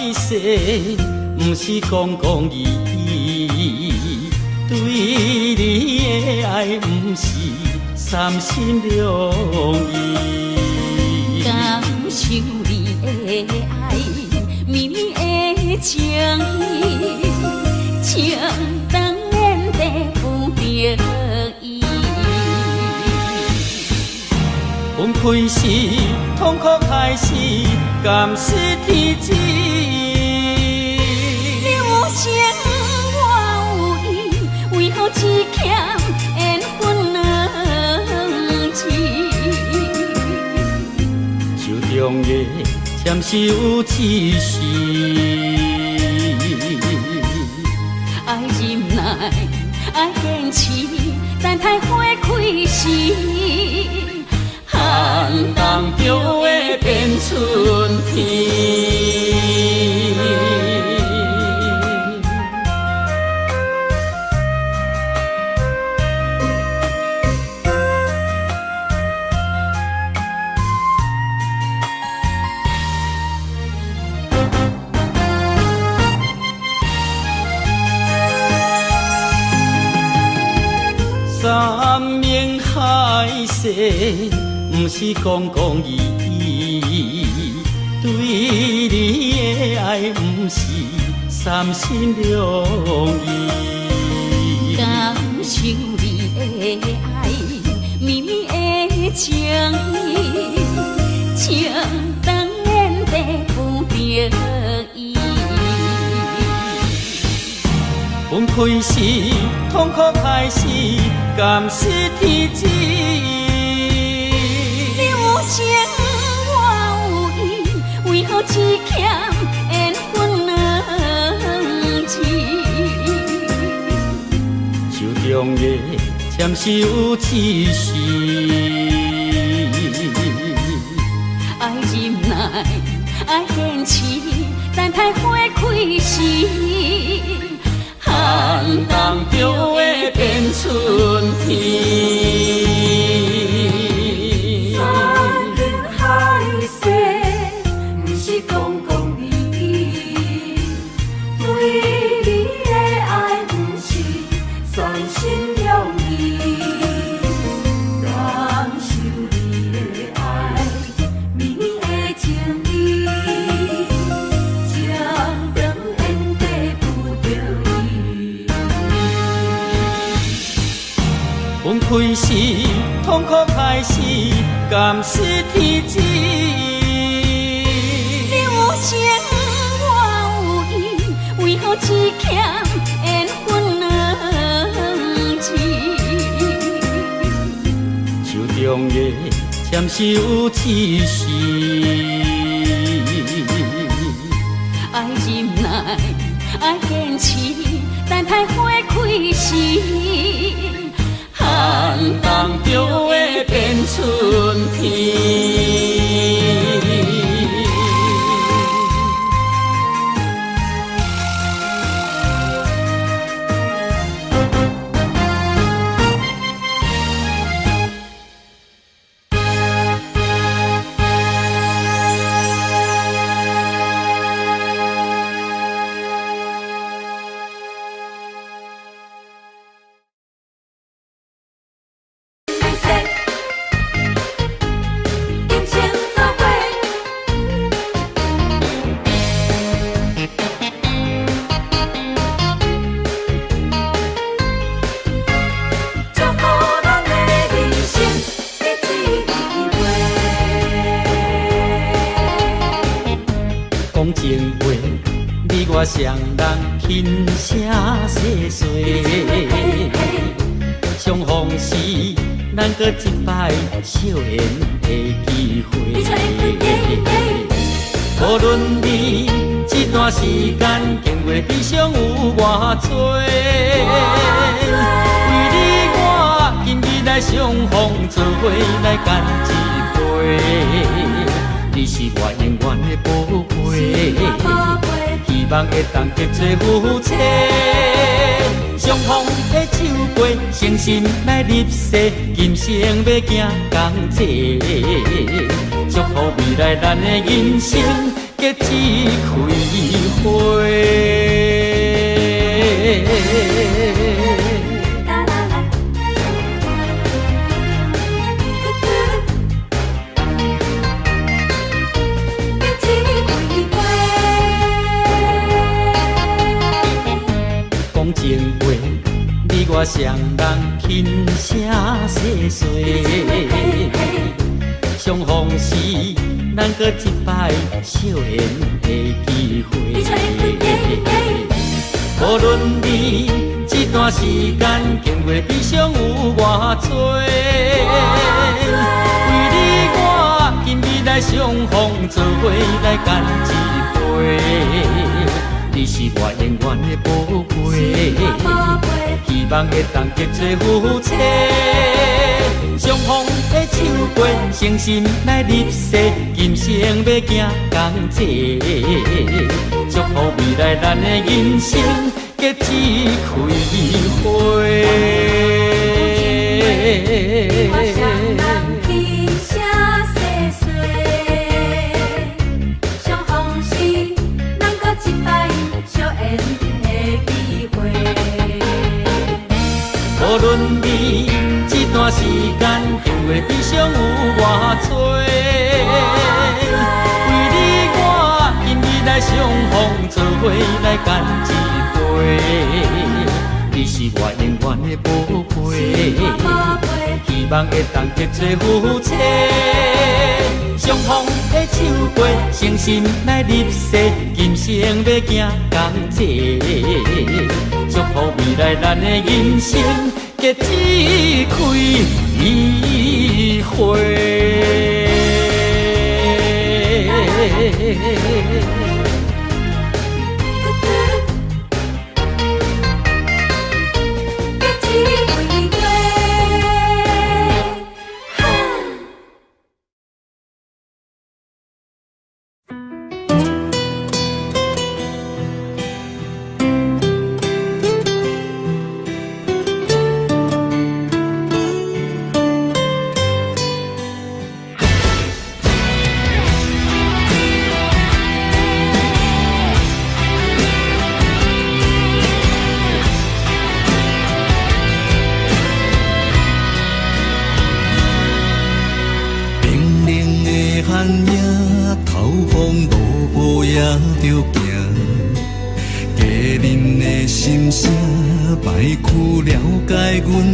歹势，不是讲讲义义，对你的爱不是三心两意。感受你的爱，绵绵的情意，情当然地不得已。分开时，痛苦开始，甘是天知。你有情我有意，为何只欠缘分两字？手中的签收只是爱忍耐，爱坚持，等待花开时。寒冬中会变春天。山盟海誓，不是讲讲义义，对你的爱不是三心两意。感受你的爱，绵绵的情意，情当然地不得已。分开时，痛苦开始，甘是天知。你有情我有意，为何只欠缘分两字？手中的签收只是爱忍耐，爱坚持，等待花开时。寒冬中会变春天。山盟海誓，不是讲讲义义，对你的爱不是三心两意。感受你的爱，绵绵的情意，情当然地不得已。分开时，痛苦开始，甘是天知。你有情我有意，为何只欠缘分两字？手中的签收只是爱忍耐，爱坚持，等待花开时。寒冬中会变春天。讲情话，你我双人轻声细碎。相逢时，咱搁一摆笑颜的机会。无论你这段时间经过悲伤有偌多，为你我今日来相逢，做伙来干一杯。你是我永远的宝贝，希望会当结做夫妻。相逢的酒杯，诚心来入世，今生要行同齐。祝福未来咱的人生，结一开花。讲情话，你我双人轻声细细，相逢时，咱搁一摆笑颜的机会。无论你这段时间经过悲伤有偌多，为你我今日来相逢，做伙来干一杯。你是我永远的宝贝，希望会当结做夫妻。相逢的手背，诚心来入世，今生要行同齐。祝福未来咱的人生结一开花。无论你这段时间经过悲伤有偌多，为你我今日来相逢，做伙来干一杯。你是我永远的宝贝，希望会当结做夫妻。相逢的手背，诚心来入世，今生要行同齐。祝福未来咱的人生结一开花。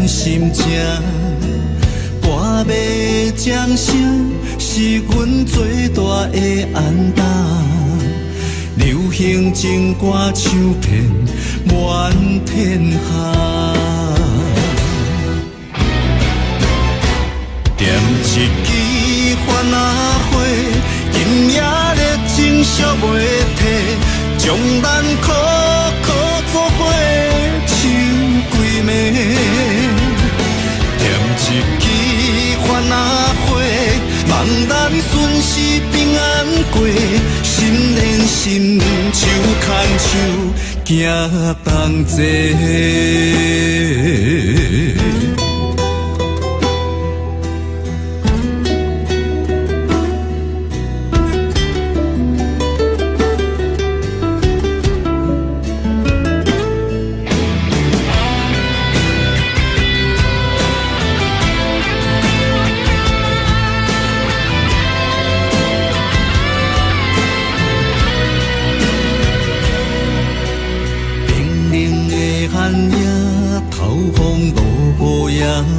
心情，歌迷掌声是阮最大的安踏。流行情歌唱遍满天下，点一支番仔火，今夜热情烧袂退，将咱苦苦作伙唱几暝。一支番仔火，望咱顺时平安过，心连心，手牵手，行同齐。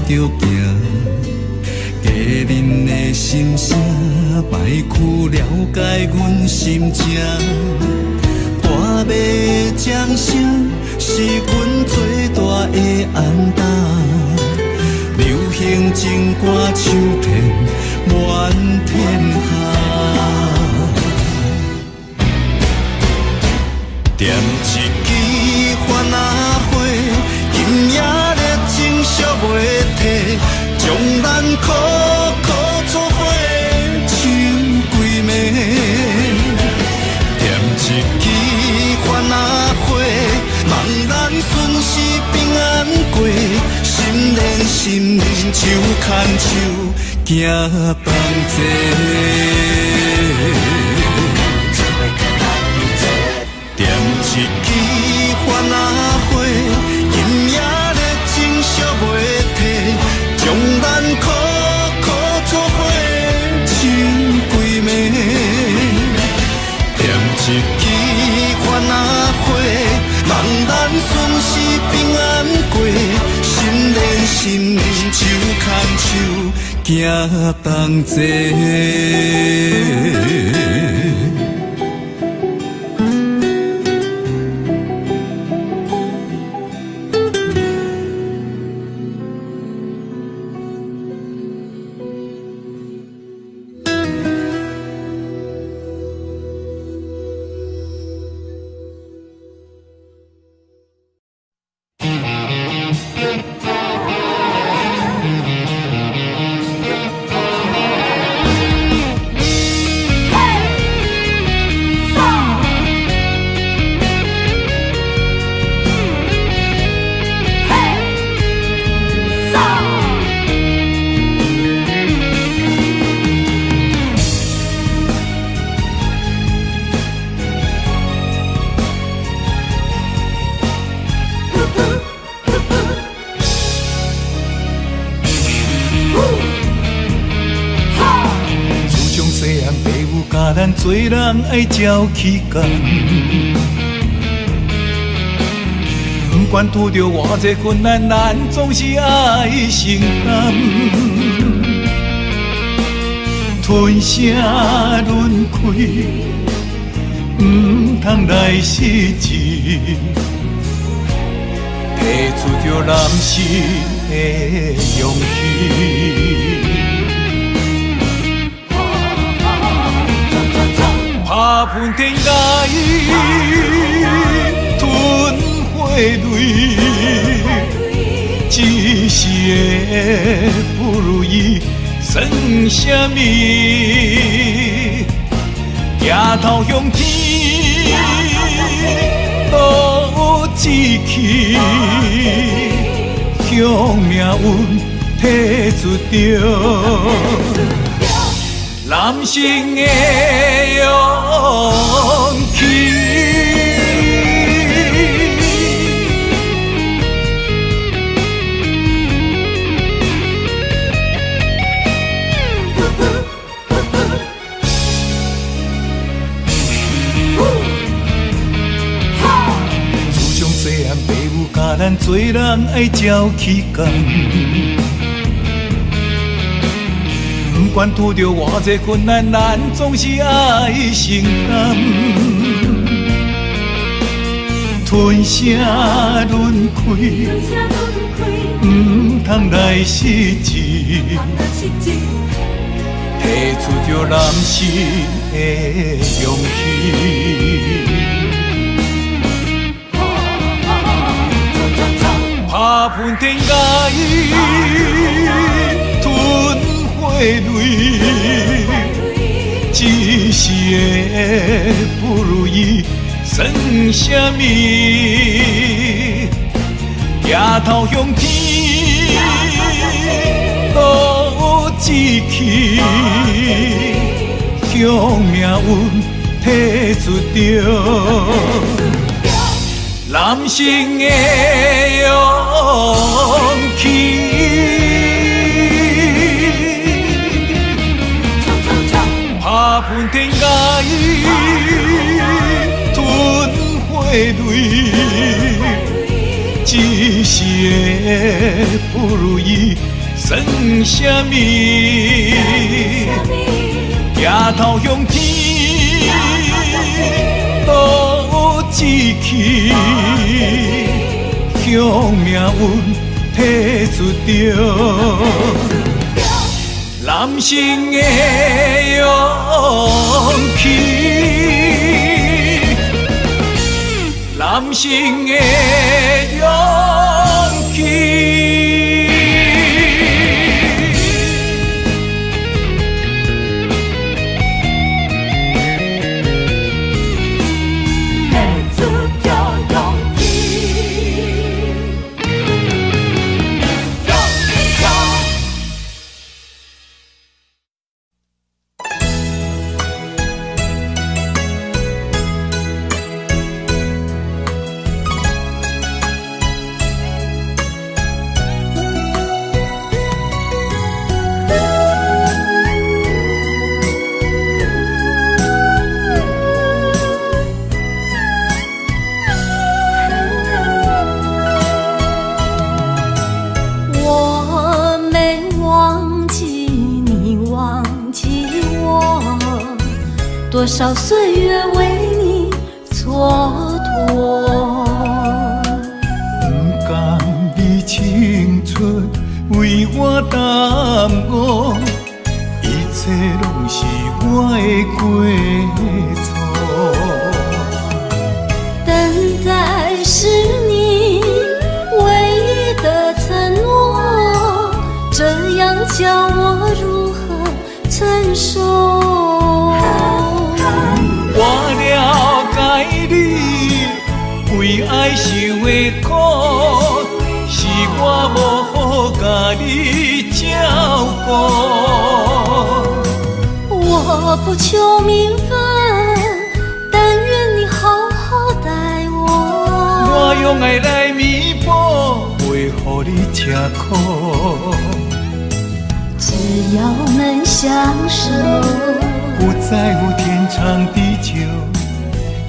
着行，家人的心声，摆曲了解阮心情。大马掌声是阮最大的安踏，流行情歌唱遍满天下。点一支番仔火，今夜热情烧袂退，将咱苦苦作伙唱几暝。点一支番仔火，望咱顺时平安过，心连心，手牵手，行同齐。支番仔花，今夜热情烧袂退，将咱苦苦作伙唱几暝。点一支番仔花，望咱顺时平安过，心连心，手牵手，行同齐。咱做人爱照起工，不管拄着偌济困难，咱总是爱承担。吞声轮开，唔通来失志，提出着男性的勇气。打喷天涯，吞花泪，一时的不如意算什么？抬头向天，倒志气，向命运提出着。男性的勇气，自从细汉父母教咱做人爱照起工。不管拄着偌济困难，咱总是爱承担。吞声轮开，唔通来失志，提出着男性的勇气。打喷天涯，吞花泪，一时的不如意算什么？抬头向天，倒志气，向命运提出着。男性的勇气。打喷天涯，吞花泪，一时的不如意算什么？抬头向天，倒志气，向命运提出着。男性的勇气，男性的勇气。多少岁月为你蹉跎。不甘你青春为我耽误，一切拢是我的过错。等待是你唯一的承诺，这样叫我如何承受？我了解你为爱受的苦，是我无好甲你照顾。我不求名分，但愿你好好待我。我用爱来弥补，袂予你吃苦。只要能相守，不在乎天长地久，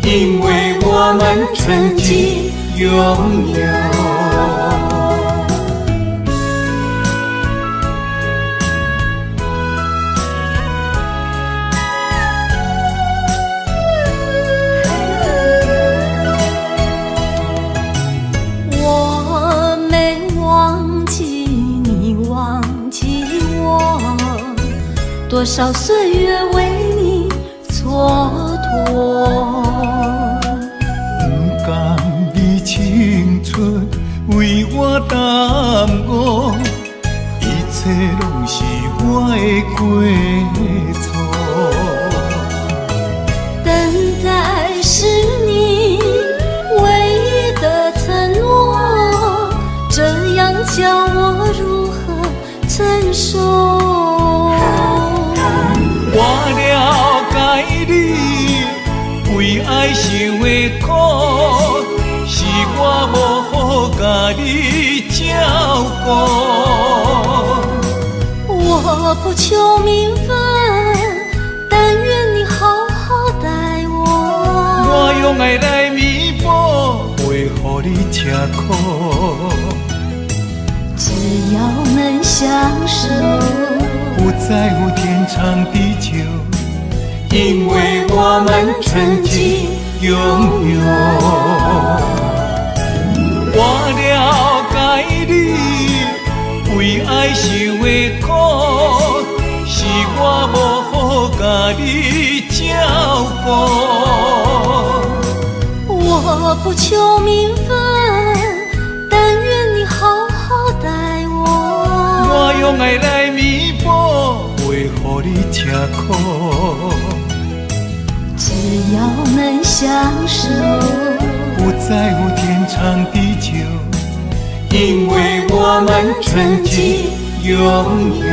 因为我们曾经拥有。我没忘记你忘记我，多少岁月为你蹉跎。不甘你青春为我耽误，一切拢是我的过错。等待是你唯一的承诺，这样叫我如何承受？我了解你为爱受的苦，是我无好甲你照顾。我不求名分，但愿你好好待我。我用爱来弥补，袂予你吃苦。只要能相守，不在乎天长地久，因为我们曾经拥有。我了解你为爱受的苦，是我无好甲你照顾。我不求名分，但愿你好好待我。我用爱来弥补，袂予你吃苦。只要能相守，不在乎天长地久，因为我们曾经拥有。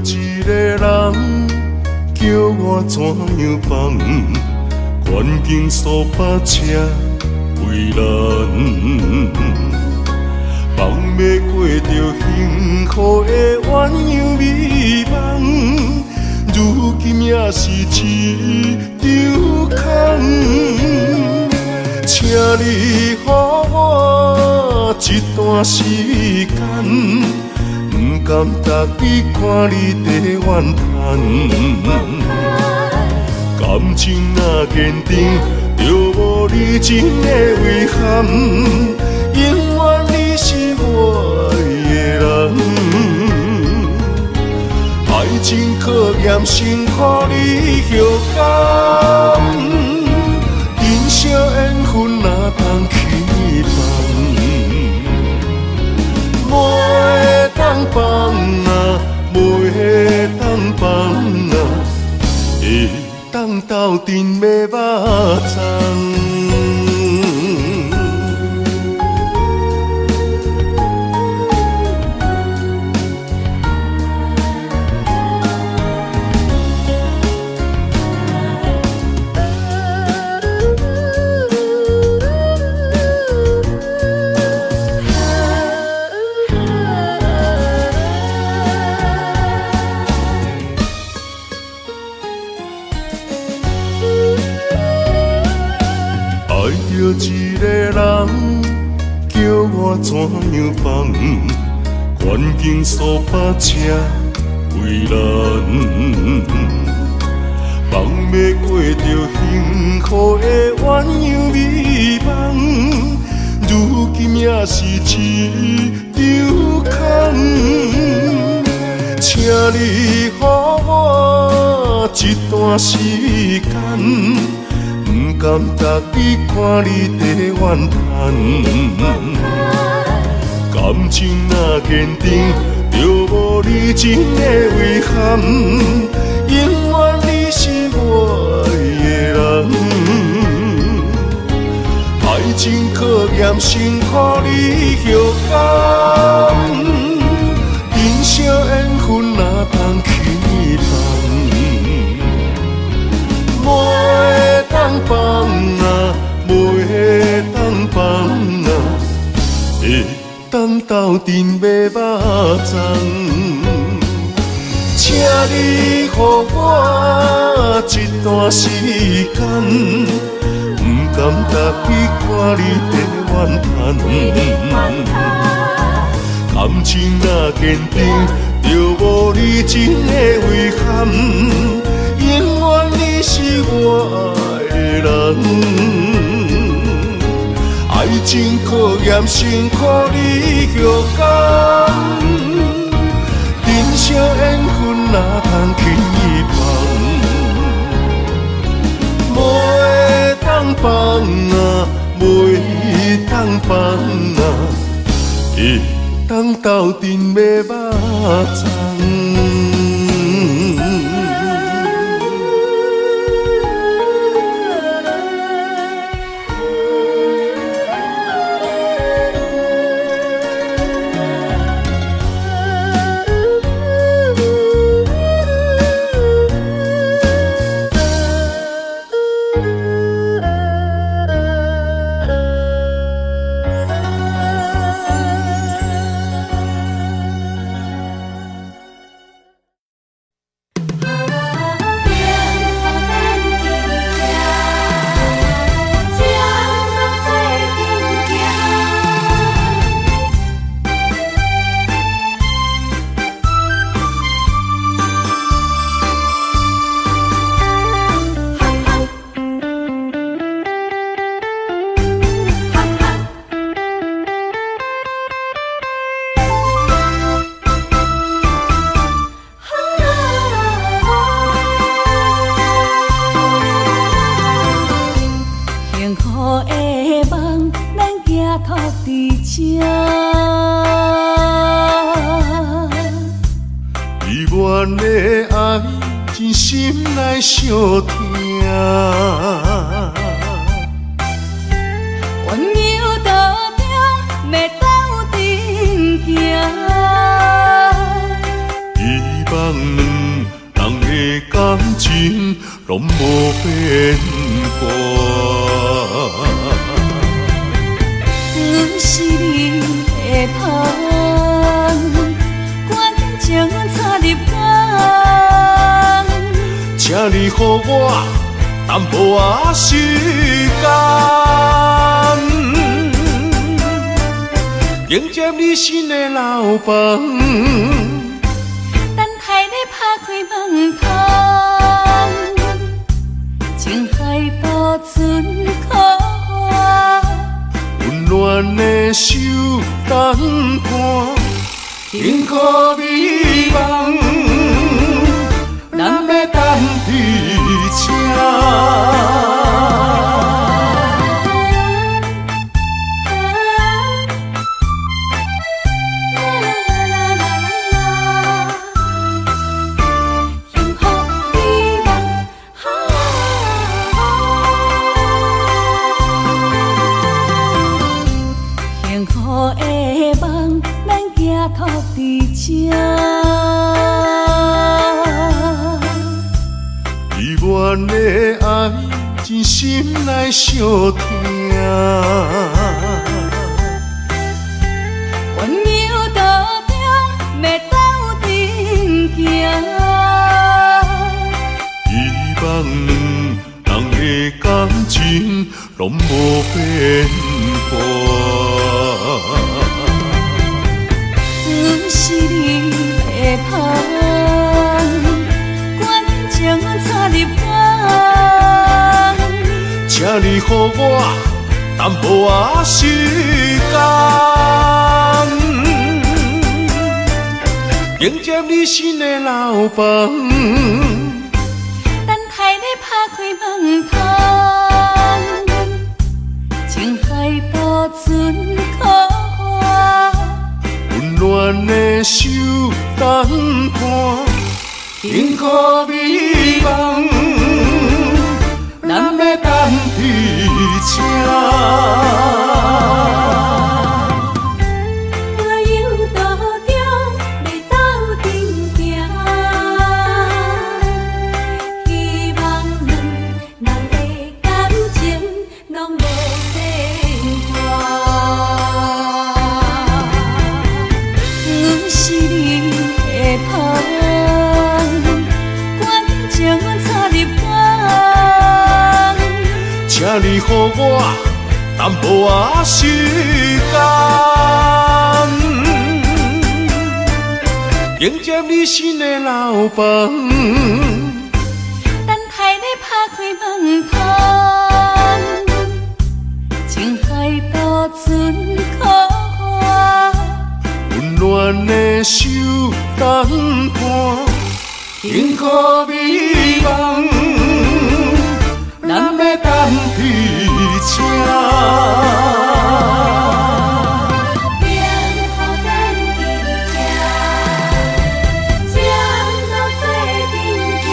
一个人叫我怎样放？环境所把车为难，放要过着幸福的鸳鸯美梦，如今也是一场空。请你予我一段时间，不甘逐日看你在怨叹，感情若坚定，就无你情的遗憾，永远你是情考验辛苦你后感，人生缘分哪通去放？袂当放啊，袂当放啊，会当斗阵要肉粽。一个人叫我怎样放？环境数百车为难，梦要过着幸福的鸳鸯美梦，如今也是一场空。请你予我一段时间。不甘逐日看你在怨叹，感情若坚定，就无你真的遗憾。永远你是我的人，爱情考验辛苦你后感，人生缘分哪通去放？袂当放啊，袂当放啊，会当斗阵要肉粽。请你予我一段时间，不甘逐日看你在怨叹，感情若坚定，就无你真的遗憾。永远你是我的人，爱情考验辛苦你后感，人生缘分哪通去放？袂当放啊，袂当放啊，会当斗阵要肉粽。阮的爱真心内相疼，温柔道中要斗阵行，希望两人的感情拢无变卦。阮是你的香，赶紧将阮插入肝。请你予我淡薄仔时间，迎接你新的老房。等待你拍开门窗，情海渡船可我，温暖的手等伴，幸福美梦。伫这。幸福的梦，咱寄托伫这。依恋的爱，真心来相听。温柔道中，要斗阵行。希望两人的感情拢无变化。阮是你的香，关情插入肝。请你予我淡薄仔时间，迎接你新的老房。等待你拍开门窗，情海渡船可花。温暖的手等伴，幸福美梦，咱要等伫这。我有道中要斗阵行，希望两人的感情拢无变化。阮是你的香，关情插入肝。请你予我淡薄仔时间，迎接你新的老房。等待你拍开门窗，情海渡船可花。温暖的手等伴，幸福美梦，咱要等伫这。幸福等伫这，将路做阵行。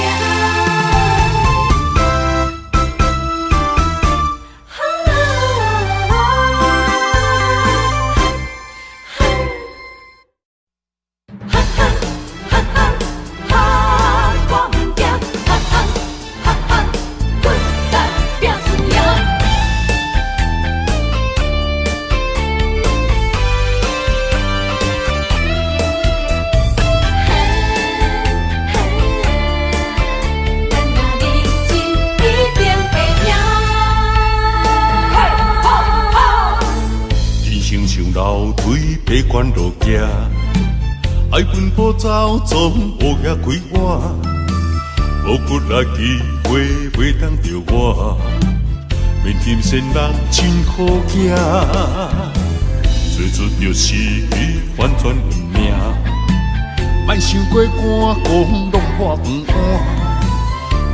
楼梯爬悬落行，爱奔波走总乌鸦开我，无骨力机会袂当着我，面金仙人真好行，做出着失去反转运命，莫想过寒讲拢破饭碗，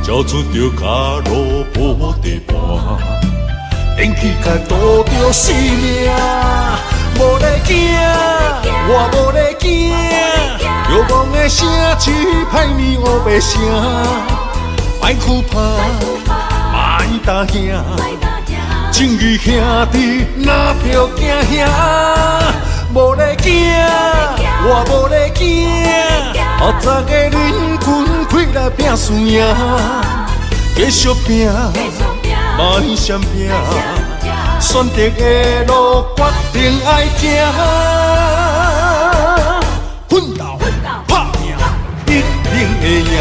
交出着脚路无地盘。天气甲渡着性命，无咧惊，我无咧惊，遥望的城市歹面乌白声，莫哭怕，莫担惊，正义兄弟哪票惊兄，无咧惊，我无咧惊，学早的人群开来拼输赢，继续拼。莫闪拼，选择的路决定爱行，奋斗打拼，一定会赢。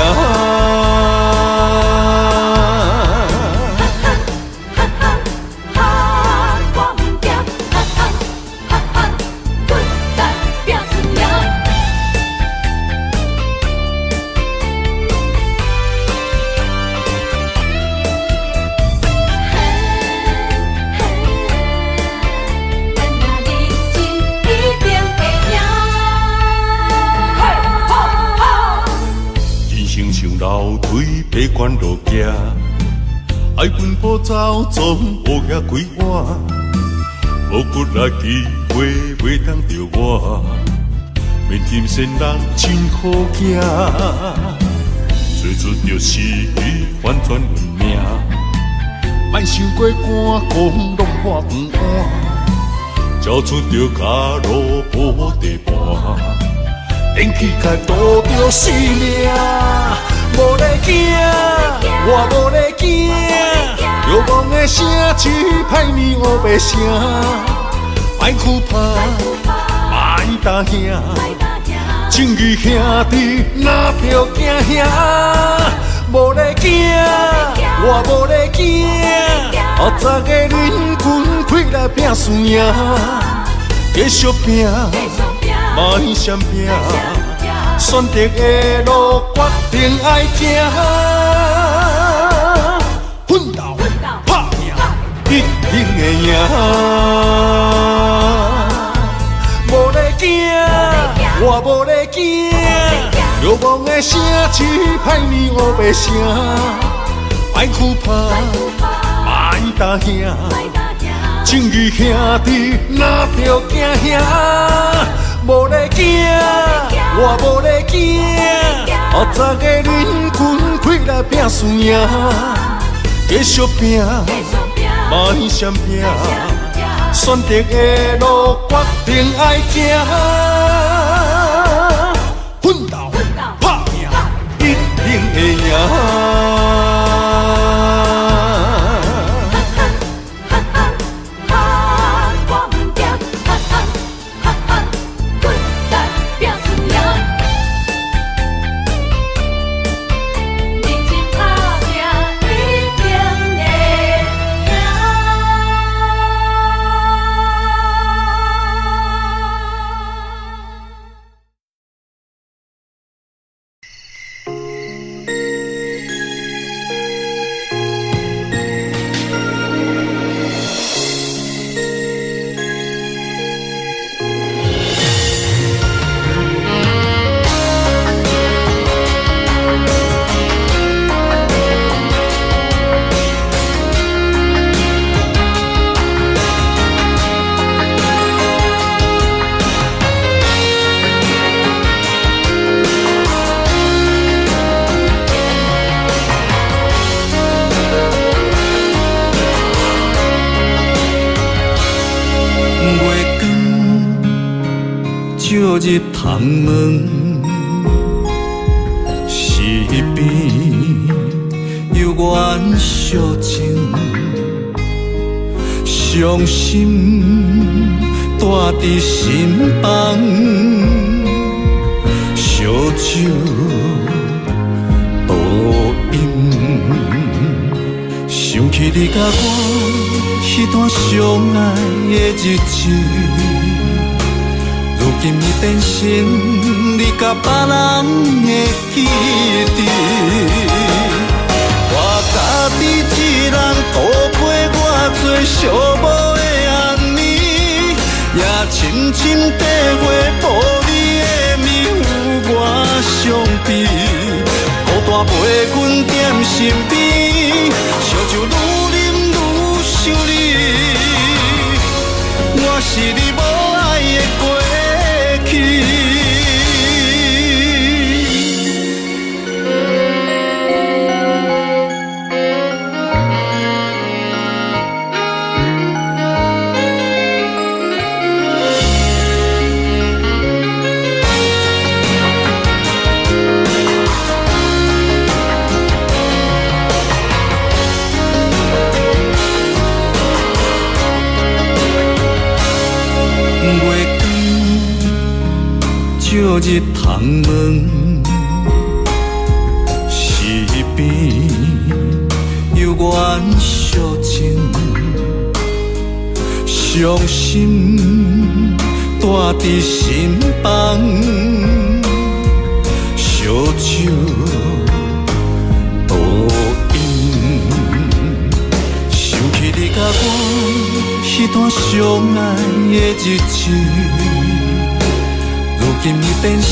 楼梯爱阮步走总乌遐几晚，无骨来机会袂当着我，面金仙人真好行，做出着失去反转运命，莫想过寒讲拢破饭碗，交出着脚路无地盘。电起甲渡着性命，无咧惊，我无咧惊，遥望的城市歹面乌白声，莫哭怕，莫担兄，情义兄弟哪着惊兄，无咧惊，我无咧惊，后早个人群开来拼输赢，继续拼。莫闪拼，选择的路决定爱行，奋斗打拼，一定会赢。无咧惊，我无咧惊，遥望的城市歹面乌白声，莫哭怕，莫担兄，情义兄弟哪着惊兄。无咧惊，我无咧惊，后早个人群开来拼输赢，继续拼，莫闪拼，选择的路决定爱行，奋斗打拼，一定会赢。照入窗门，四边有缘相情，伤心带伫心房，烧酒倒饮，想起你甲我迄段相爱的日子。如今已变成你甲别人的记忆，我家己一人度过我最寂寞的暗暝，也深深体会无你的面有我伤悲，孤单陪阮踮身边，烧酒愈啉愈想你，我是你无爱的过去。照入窗门，四边有缘相情，伤心带伫心房，烧酒倒饮，想起你甲我迄段相爱的日子。如今已变成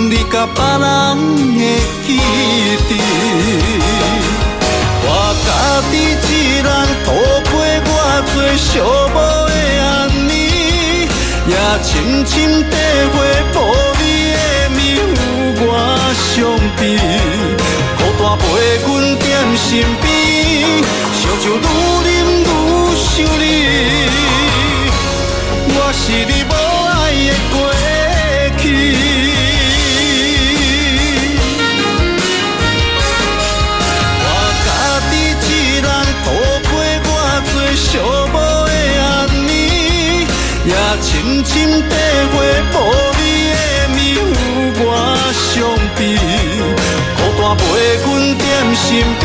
你甲别人的记忆，我家己一人度过我最寂寞的暗暝，也深深地回抱你的面有我伤悲，孤单陪阮踮身边，烧酒愈啉愈想你，我是你无爱的过去。寂寞的暗暝，也深深地回抱你的面有我伤悲，孤单陪阮踮身边，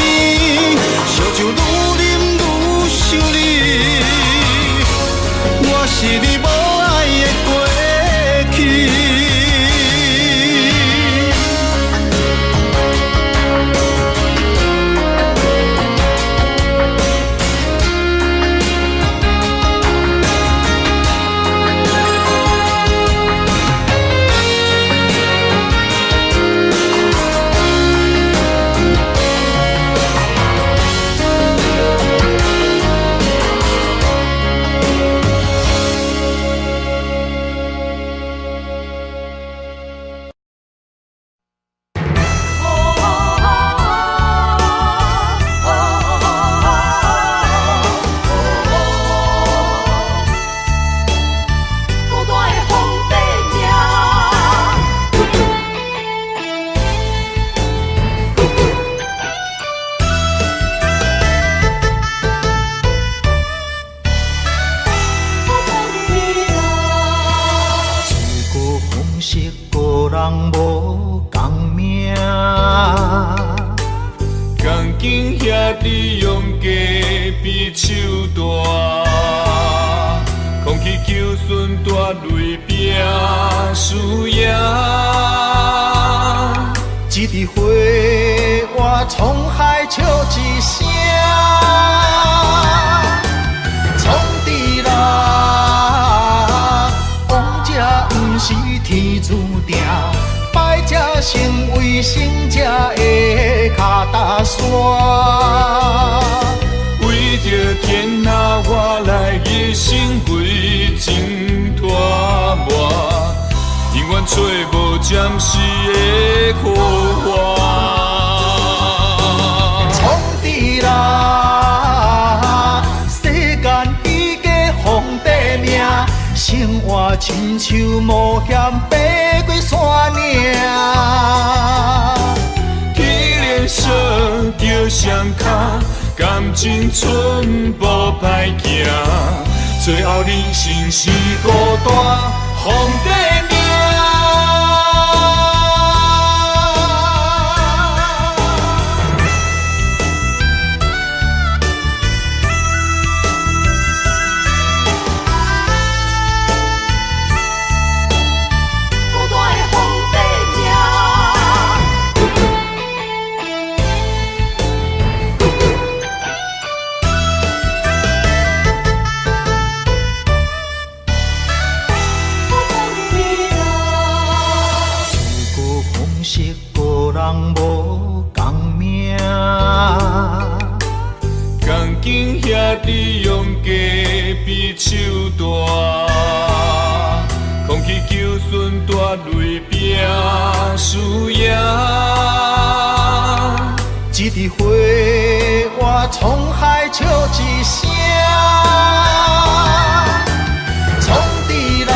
烧酒愈啉愈想你，我是你无爱的过去。亲像冒险爬过山岭，体力小着双脚，感情寸步歹行，最后人生是孤单皇帝命。手大，空气求顺大泪拼输赢。一枝花，我沧海笑一声。闯地啦，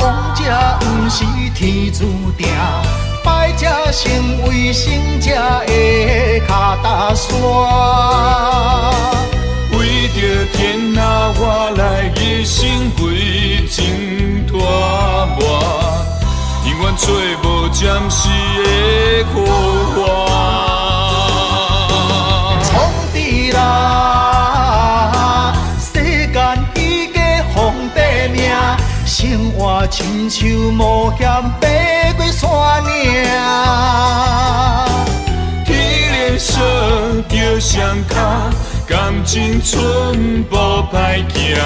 王者不是天注定，败者成为胜者的脚踏山。为着天啊，我来一生为情拖磨，永远找无暂时的苦花。闯地啦，世间伊个皇帝命，生活亲像冒险爬过山岭。体力小着双脚。感情寸步歹行，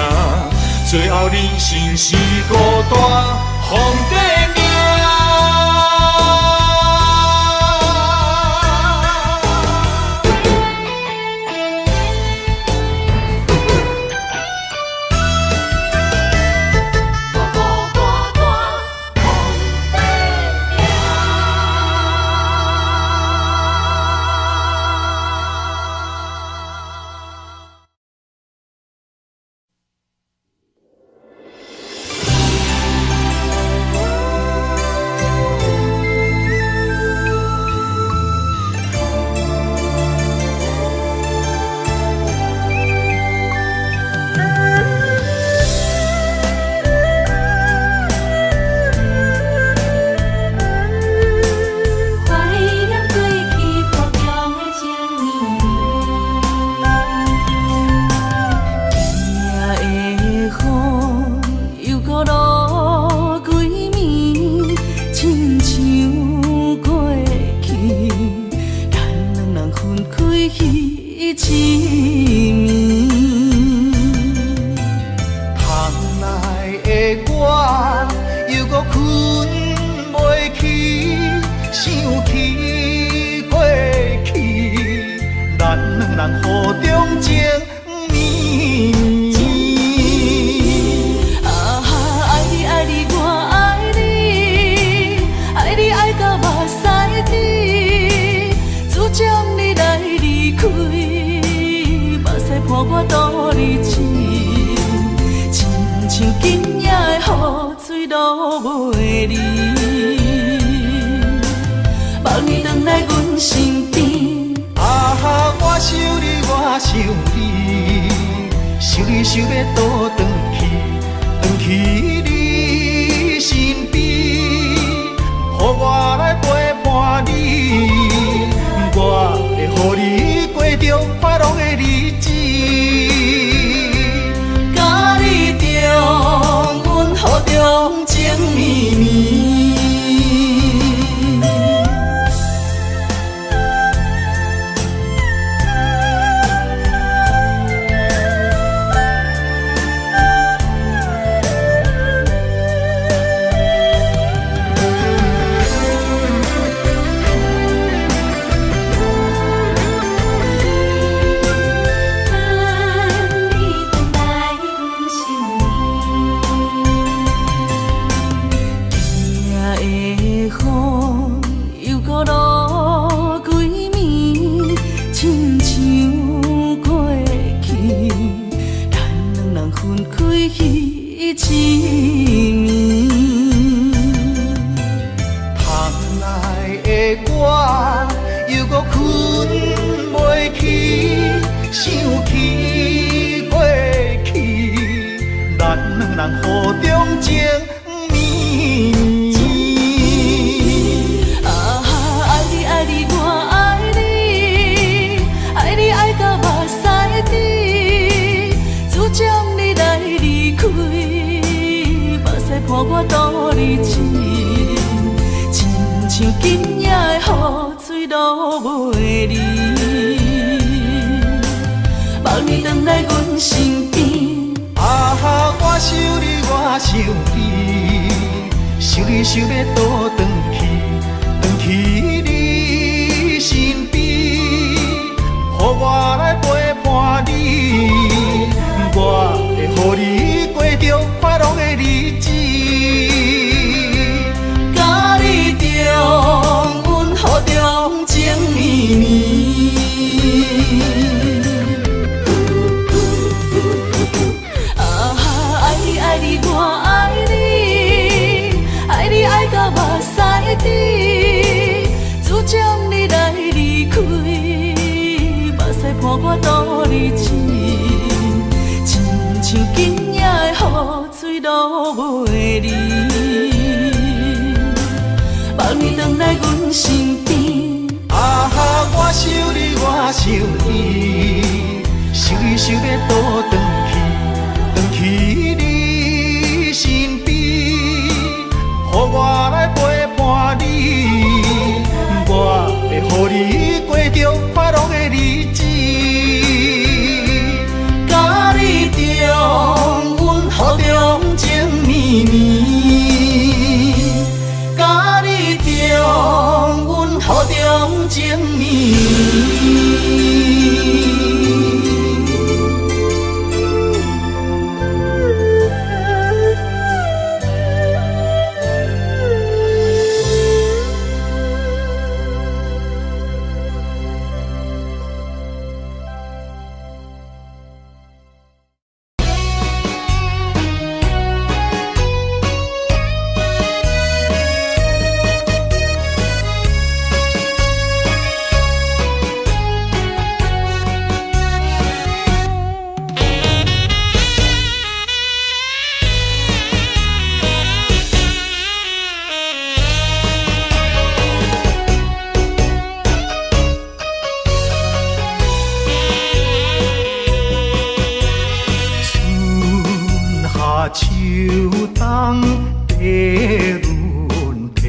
最后人生是孤单皇帝命。想你想要倒转去你身边，予我来陪伴你，我会予你过着快乐的日子。甲你重温雨中情绵绵。我度日子，亲像今夜的雨水落袂离。望你回来阮身边，啊哈，我想你，我想你，想你想要倒转去你身边，予我来陪伴你，我会予你过着快乐的日子。重温雨中情绵绵，啊哈，爱你爱你我爱你，爱你爱到目屎滴，自从你来离开，目屎伴我度日子，亲像今夜的雨水落袂离。望你回来阮身边，啊哈，我想你，我想你，想你想要倒转去你身边，予我来陪伴你，我会予你过着快乐的日子。甲你重温雨中情绵绵。重温雨中情绵绵。秋冬地轮替，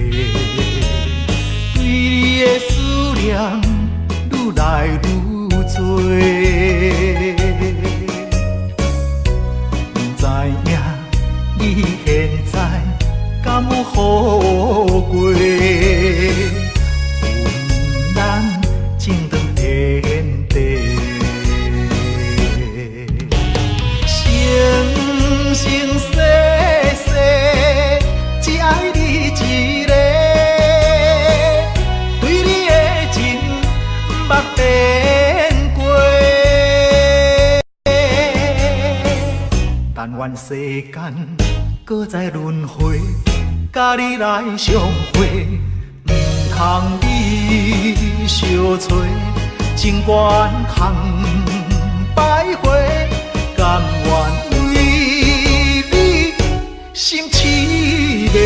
对你的思念愈来愈多。不知影你现在敢有好过？阮咱情长天地。生生世世只爱你一个，对你的情捌变过。但愿世间搁再轮回，甲你来相会，不通你相找，情缘空徘徊。甘愿为你心痴迷。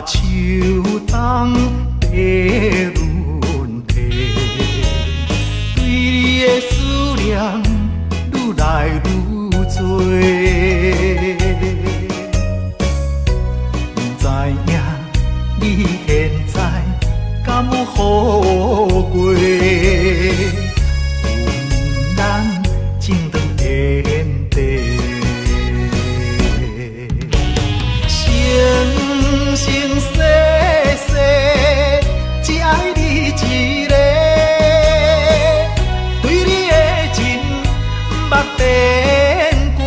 秋冬的轮替，对你的思念愈来愈多。不知影你现在敢有好过？阮咱情长缘地。生生世世只爱你一个，对你的情捌变过。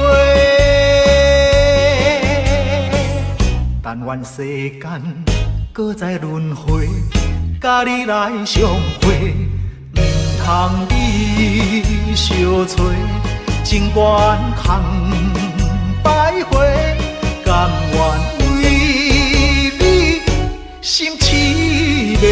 但愿世间搁再轮回，甲你来相会，唔通你相找，情缘空徘徊，甘愿。心痴迷。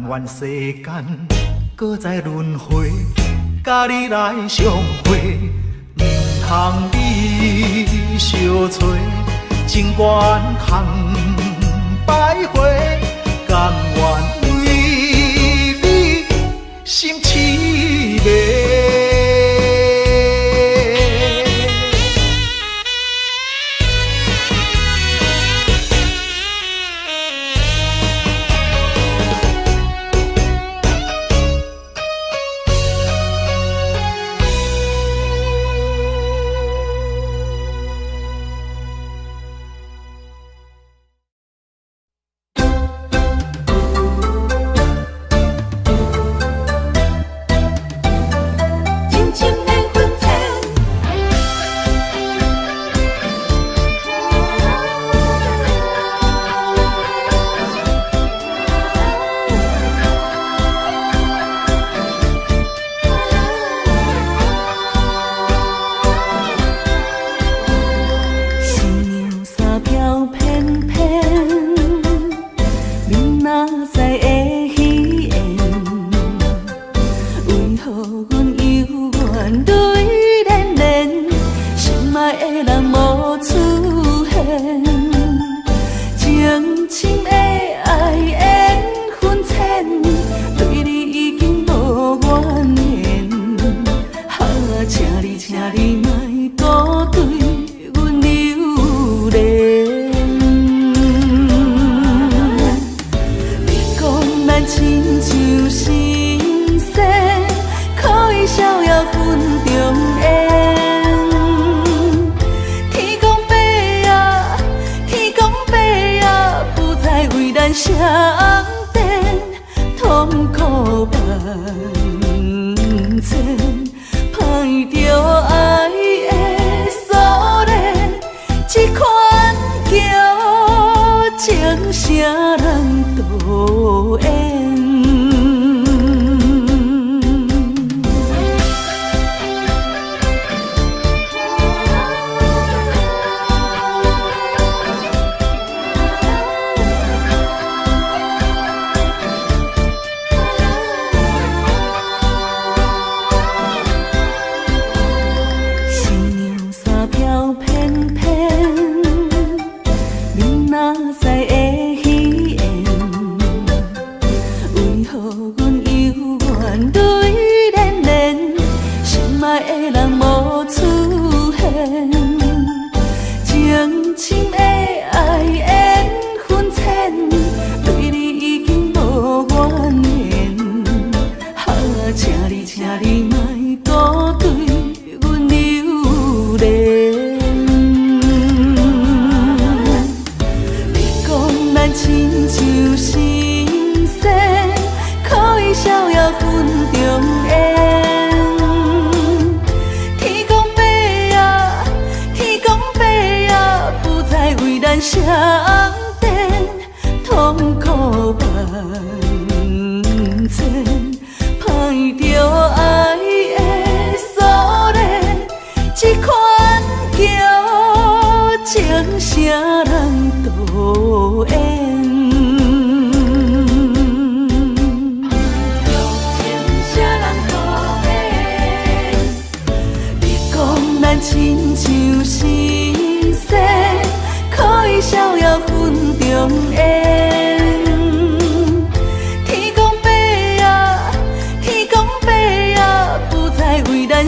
愿世间搁再轮回，甲你来相会，唔通你相找，情缘空徘徊，甘愿为你心痴迷。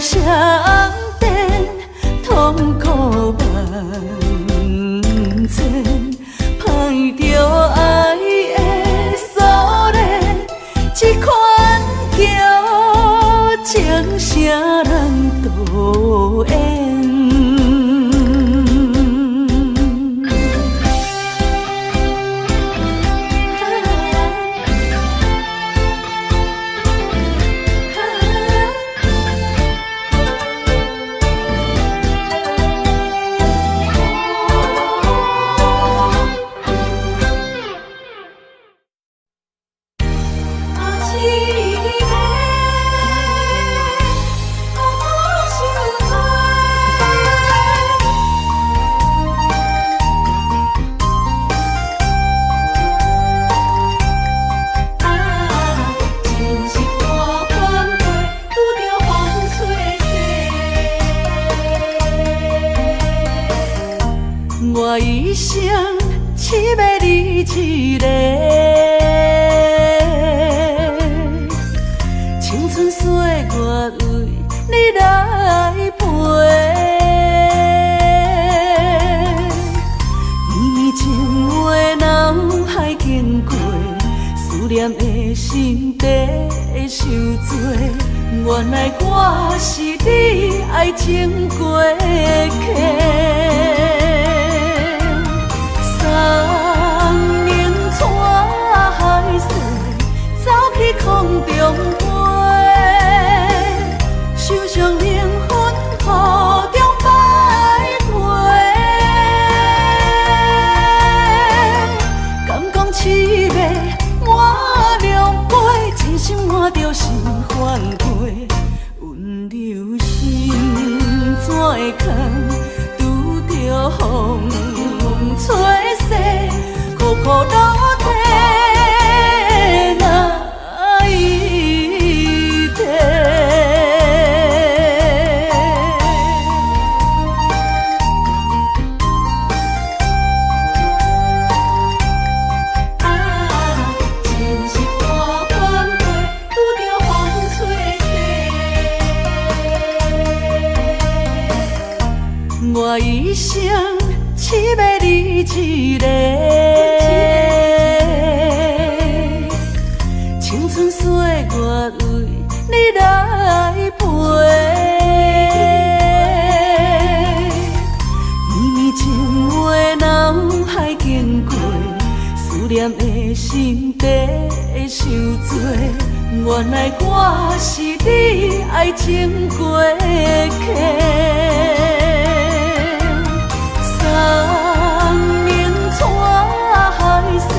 上殿，痛苦万千，盼着爱的锁链，这款叫情啥人导演？我一生只要你一个，青春岁月为你来陪。绵绵情话脑海经过，思念的心底受罪。原来我是你爱情过客。3年带海水，走去空中飞，受伤灵魂雨中徘徊。敢讲凄美满两杯，真心换着心反过，温柔心怎会空？拄着风吹逝，苦苦落体哪一天？真是大半杯，拄着风吹逝。我一生只要你一个，青春岁月为你来陪。绵绵情话脑海经过，思念的心底受罪。原来我是你爱情过客。3年带海水，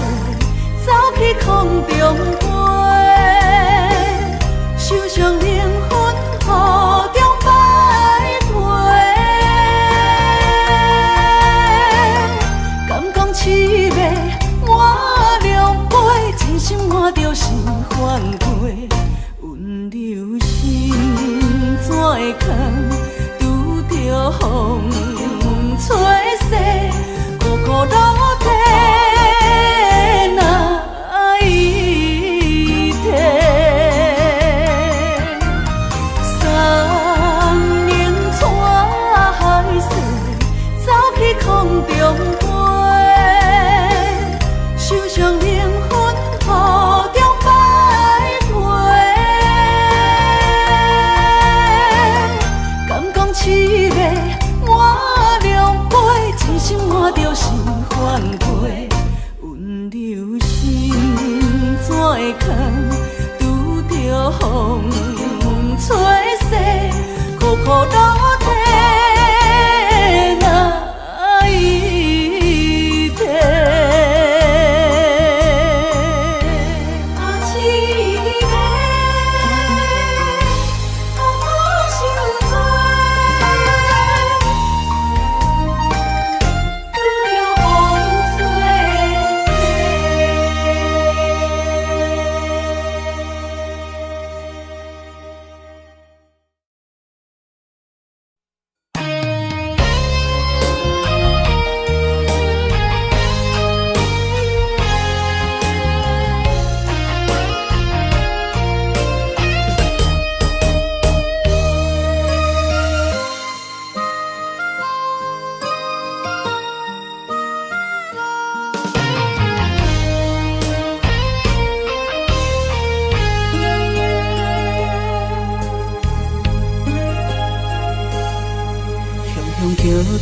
走去空中飞，受伤灵魂雨中徘徊。敢讲凄美满两杯，真心换着心反过，温柔心怎会空？拄着风吹逝，苦苦落体哪一天？3年带海水，走去空中飞，受伤灵魂雨中徘徊。敢讲凄美满两杯，真心换着心反过，温柔心怎会空？拄着风吹逝，苦苦落体哪一天？凄美苦苦受罪。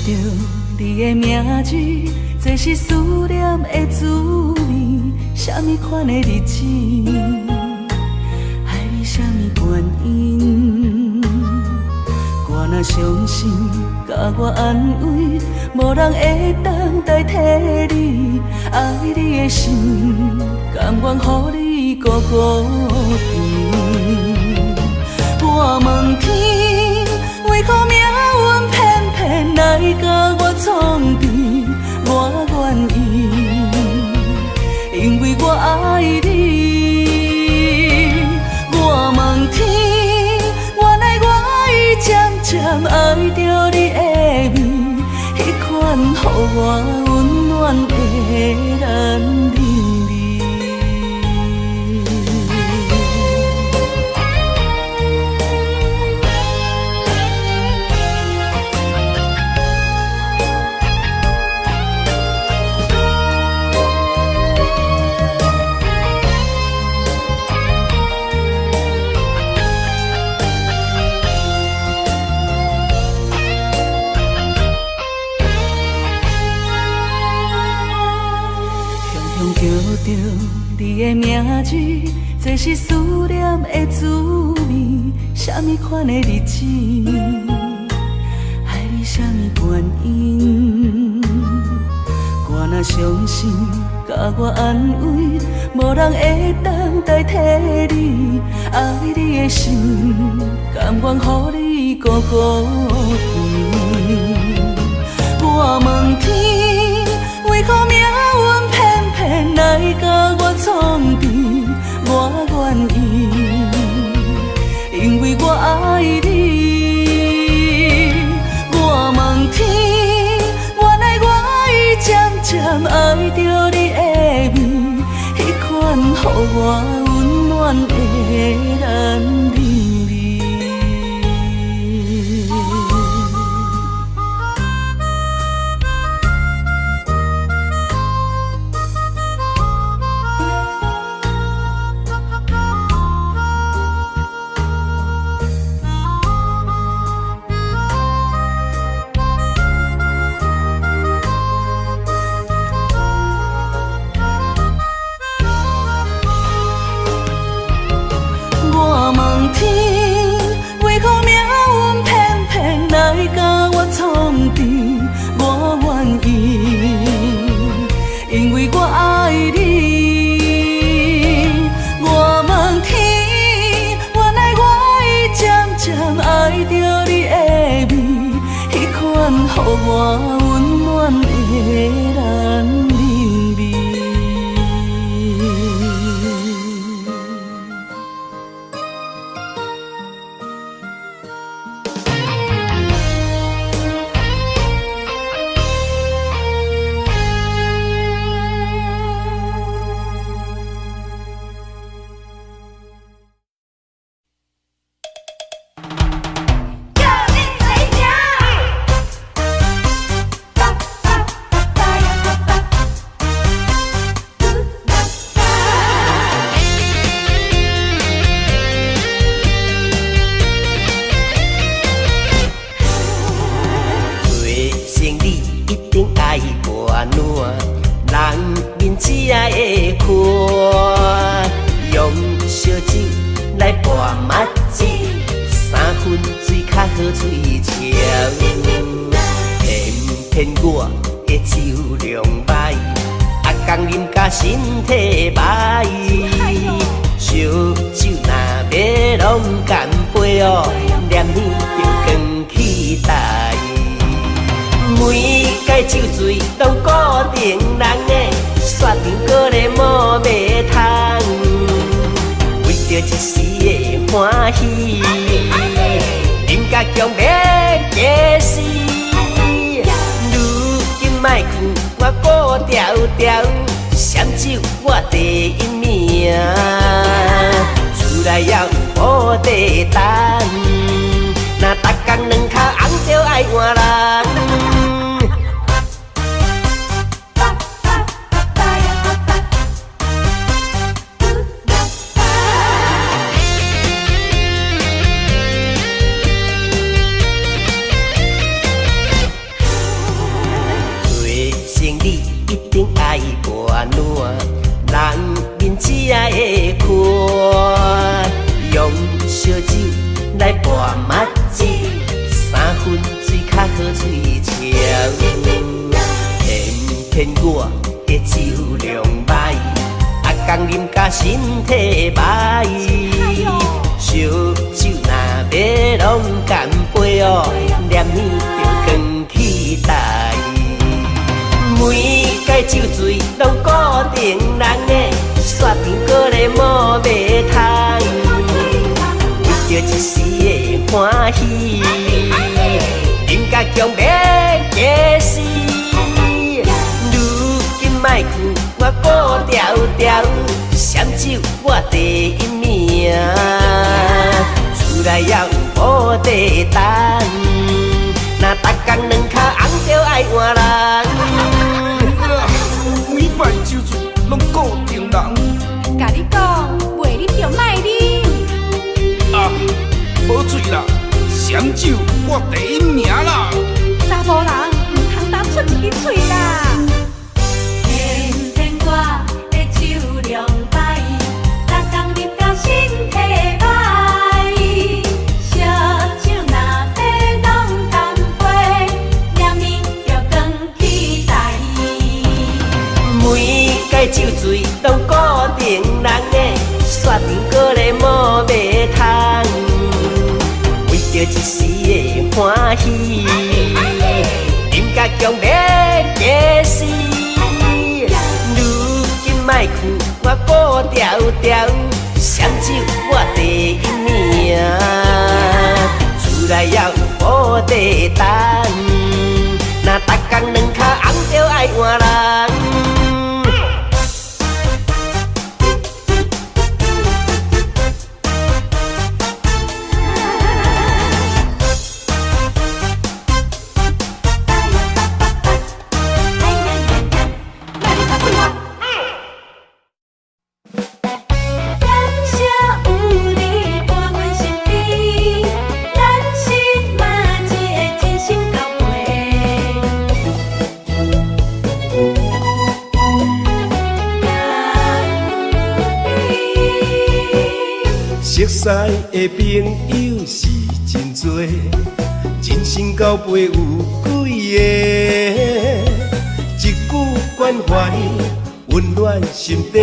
着你的名字，这是思念的滋味。什么款的日子，爱你什么原因？我若伤心，甲我安慰，无人会当代替你。爱你的心，甘愿予你孤孤甜。我问天，为何命运偏偏来甲我创治？我愿意，因为我爱你。我问天，原来我已渐渐爱着你的美，迄款予我温暖的男人。叫着你的名字，这是思念的滋味。什么款的日子，爱你什么原因？我若伤心，甲我安慰，无人会当代替你。爱你的心，甘愿予你孤孤甜。我问天，为何命运偏偏来甲我创治？我愿意，因为我爱你。我问天，原来我已渐渐爱着你的美，迄款予我温暖的男人。予我温暖的男人味。身体歹，烧酒若要拢干杯哦，念念着光起台。每届酒醉拢固定人的，煞场搁咧无卖通，为着一时的欢喜，人甲强要假死。如今莫去我顾条条，闪酒我第一名，厝内也有无地当，若逐工两脚红着爱换人。每摆酒醉拢固定人。甲你讲，袂啉就莫啉。啊，无醉啦，闪酒我第一名啦。查甫人唔通单出一支嘴啦。天天我的酒量歹，逐工啉到身体歹。烧酒若要拢干杯，念念着光起台。每届酒醉拢固定人的，煞场搁咧无卖通，为着一时的欢喜，人甲强要假死。如今莫去我顾条条，闪酒我第一名，厝内也有无地当，若逐工两脚红着爱换人。熟悉的朋友是真多，真心交陪有几个，一句关怀温暖心底，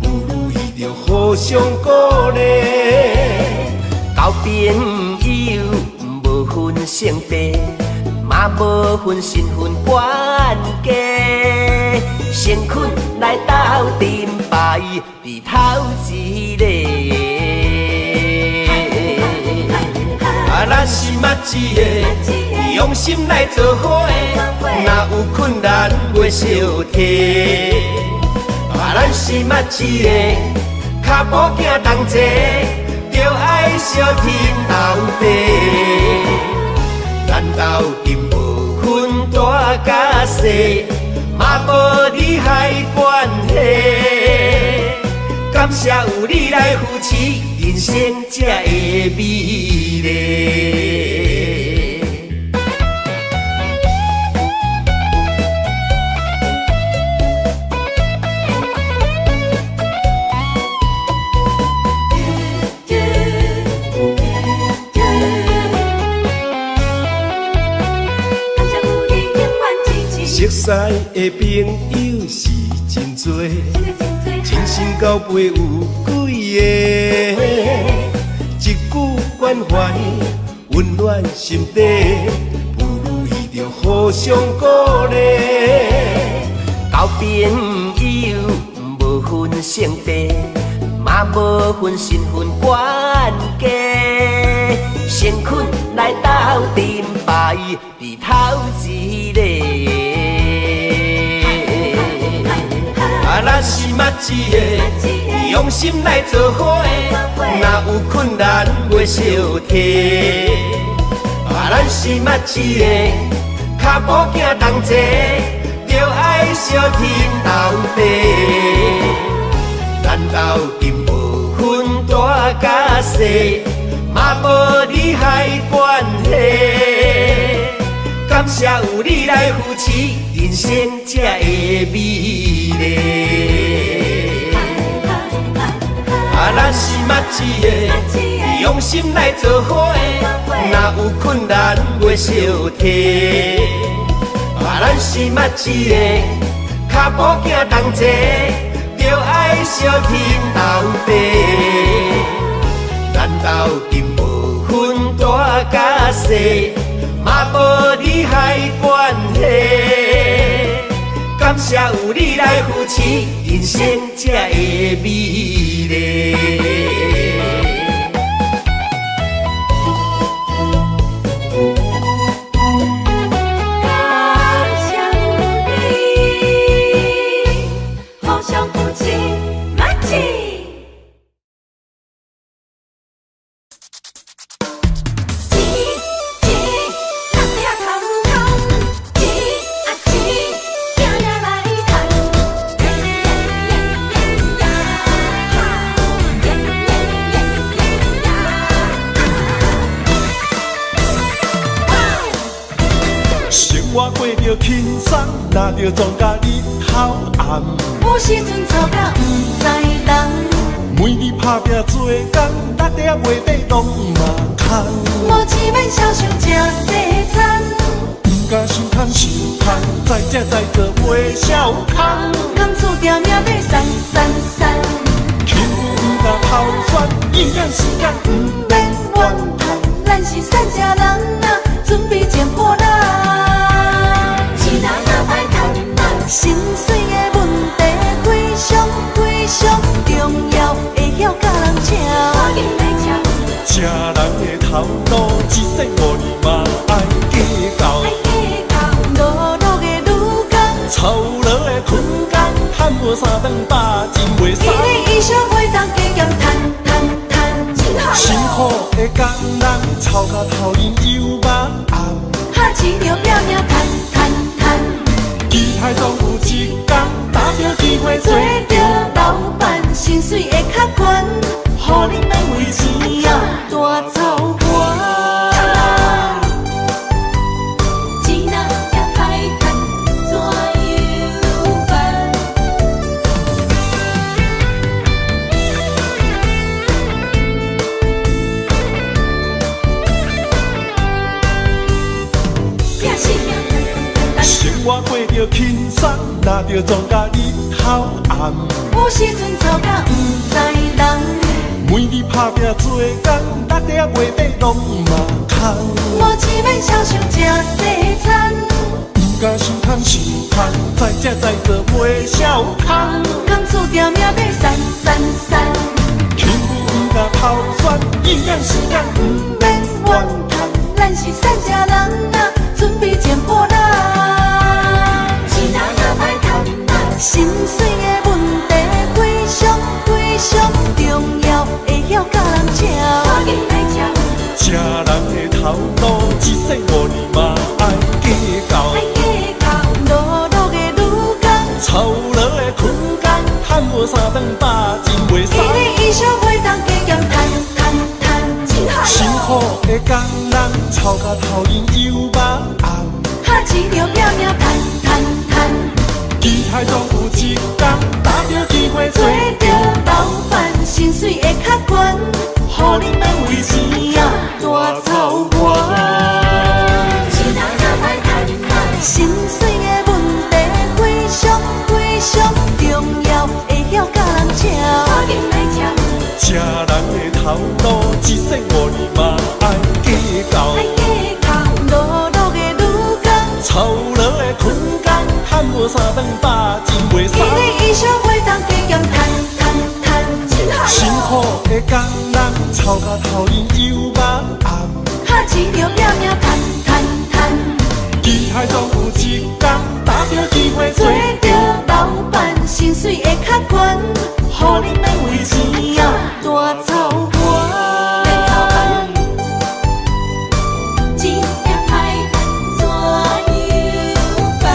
不如意着互相鼓励。交朋友无分性别，嘛无分身份关系，先困来斗阵牌，伫头一个。咱是默一个，用心来做伙，若有困难袂小提。咱是默一个，脚步行同齐，着爱相挺斗地。咱斗阵无分大甲细，嘛无利害关系。感谢有你来扶持，人生才会美丽。熟悉的朋友是真多，真心交陪有几个，一句关怀温暖心底，不如意着互相鼓励。交朋友无分性别，嘛无分身份关系，先困来斗阵牌，伫头一个。咱是默一个，用心来做伙，若有困难袂小提。咱是默一个，脚步行同齐，着爱相挺斗地。咱斗阵无分大甲细，嘛无利害关系。感谢有你来扶持，人生才会美丽。咱是默一个，用心来做伙，若有困难袂小提。咱是默一个，脚步行同齐，就爱相挺斗地。咱斗阵无分大甲小，嘛无利害关系。感谢有你来扶持，人生才会美丽。我过着轻松，拿着庄稼日头暗。有时阵吵甲不知人，每日打拼做工，六点月底拢嘛空。无钱免少想吃西餐，不敢想贪想贪，再吃再做袂少空。甘厝定命要散散散，轻浮不敢抛酸，应验时间不免怨叹。咱是善食人啊，准备捡破烂。心碎的问题非常非常重要，会晓甲人请。吃人的头路，一生5年嘛爱计较。路路的女工，操劳的困工，赚无3顿饱，真袂爽。伊的衣裳袂当加减赚。辛苦的工人，操到头晕又目红。哈钱着拼命赚。期待总有一天，打着机会做着老板，薪水会较悬，互你免为钱啊大操盘。钱若也歹赚，怎样办？拼死命。生活过着轻松，拿着庄稼日头暗。有时阵吵甲不知人，每日打拼做工，6点月底拢嘛空。无钱免少想吃西餐，不敢想贪想贪，再吃再做袂少空。甘厝定命要散散散，轻浮不敢抛酸，应验时间不免怨叹。咱是善食人啊，准备捡破烂。心碎的问题非常非常重要，会晓甲人请。吃人的头路，一生5年嘛爱计较。路路的女工，操劳的困工，赚无3顿饱，真袂爽。伊的衣裳袂当加减赚。辛苦的工人，操到头晕又目红。哈钱着拼命赚。期待总有一天，打着机会做着老板，薪水会较悬，互你免为钱啊大操盘。心碎的问题非常非常重要，会晓甲人请。吃人的头路，一生5年嘛爱计较。路路的女工，操劳的困工，赚无3顿饱，真袂爽。伊的衣裳袂当加减赚。辛苦的工人，操到头晕又目红。哈钱着拼命赚。期待总有一天，打着机会做着老板，薪水会较悬，互你免为钱啊大操盘。钱也歹赚，怎样办？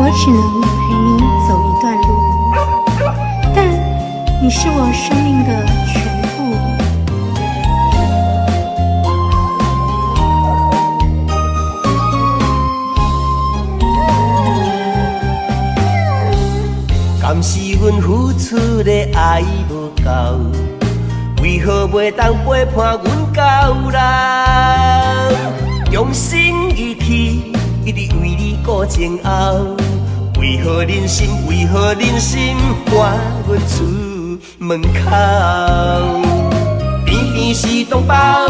我只能陪你走一段路，但你是我生命的全部。出的爱无够，为何袂当陪伴阮到老？用心一起，一直为你顾前后。为何忍心？为何忍心赶阮出门口？偏偏是同胞，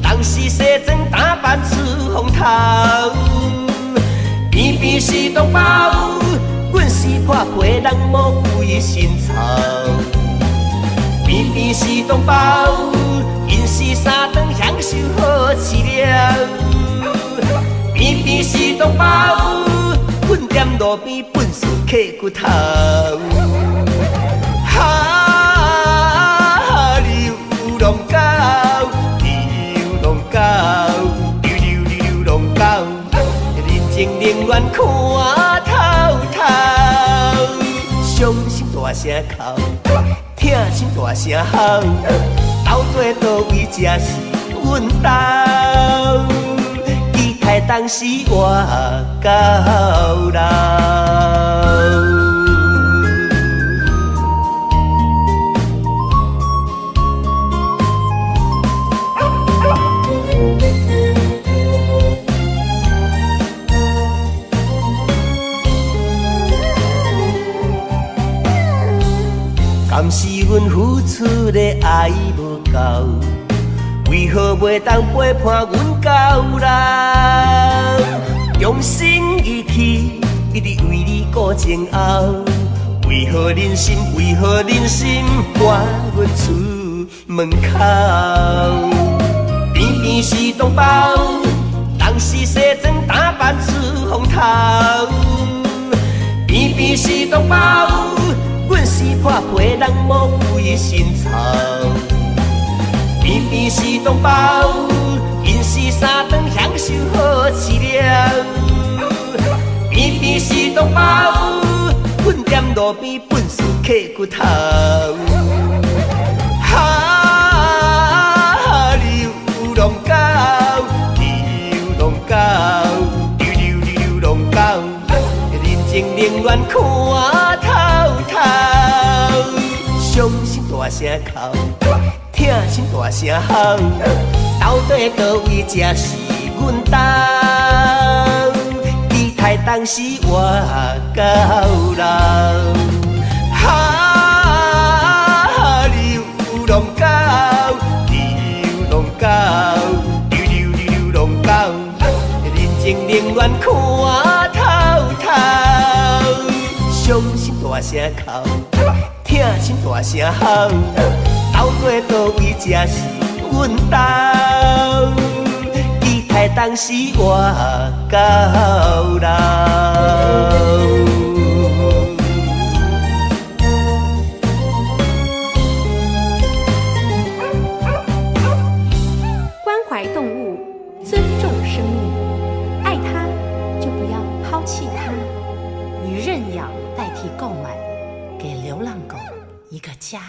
人是西装打扮出风头。偏偏是同胞，阮是破皮人无几身臭。偏偏是同胞，因是三顿享受好饲料。偏偏是同胞，阮踮路边笨死刻骨头。流浪狗，流浪狗，流浪狗，人情冷暖看透透。伤心大声哭，痛心大声吼，到底倒位才是阮家？期待当时我到老。敢是阮付出的爱无够，为何袂当陪伴阮到老？用心一起，一直为你顾前后。为何忍心？为何忍心赶阮出门口？偏偏是同胞，人是西装打扮出风头。偏偏是同胞，阮是破皮人无几身臭。偏偏是同胞，因是三顿享受好饲料。偏偏是同胞，阮踮路边笨死刻骨头。流浪狗，流浪狗，流浪狗，人情冷暖看透透。伤心大声哭，痛心大声吼，到底倒位才是阮家？期待当时我到老。流浪狗，流浪狗，流浪狗，人情冷暖看透透。伤心大声哭，痛心大声吼，到底倒位才是阮家？期待当时我到老。关怀动物，尊重生命，爱它就不要抛弃它，以认养代替购买，给流浪狗一个家。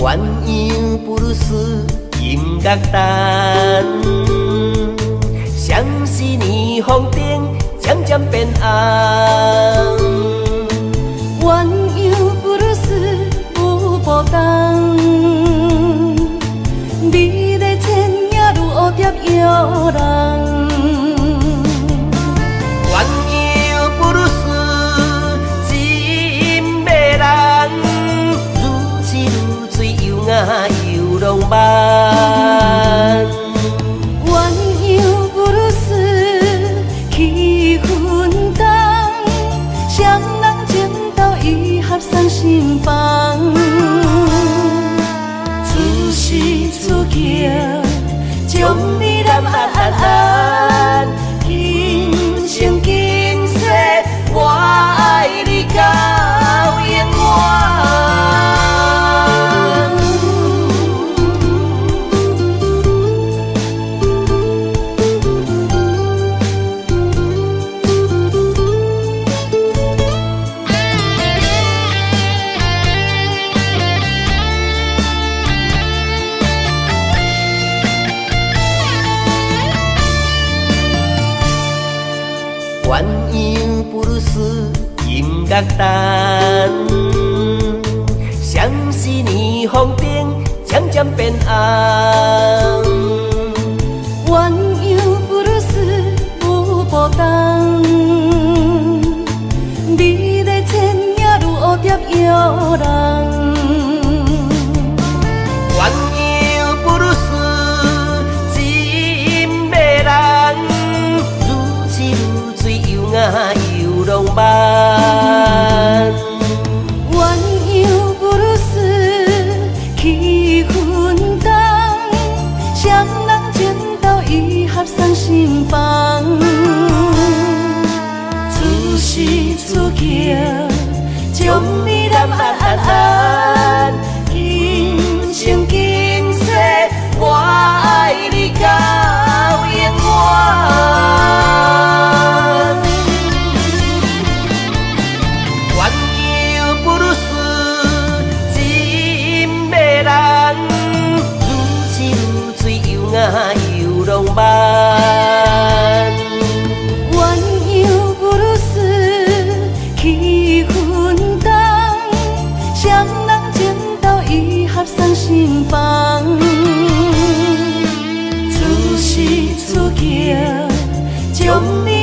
鸳鸯布鲁斯音乐单，像是霓虹灯渐渐变红。鸳鸯布鲁斯舞步动，美丽千影如蝴蝶摇人。鸳鸯布鲁斯真迷人，如痴如醉又爱又浪漫。鸳鸯布鲁斯气氛重，双人情投意合送心房。此时此刻，将你揽安，今生今世，我爱你到永远。斯音乐单，相思年风灯渐渐变红。鸳鸯布鲁斯舞步动，美丽千影如蝴蝶摇人。鸳鸯布鲁斯真迷人，如痴如醉又爱又浪漫。鸳鸯布鲁斯气氛重，双人情投意合送心房。此时此刻，将你难安安，今生今世，我爱你到永远。鸳鸯布鲁斯真迷人，如痴如醉又爱又浪漫。鸳鸯布鲁斯气氛重，双人情投意合送心房。此时此刻，将你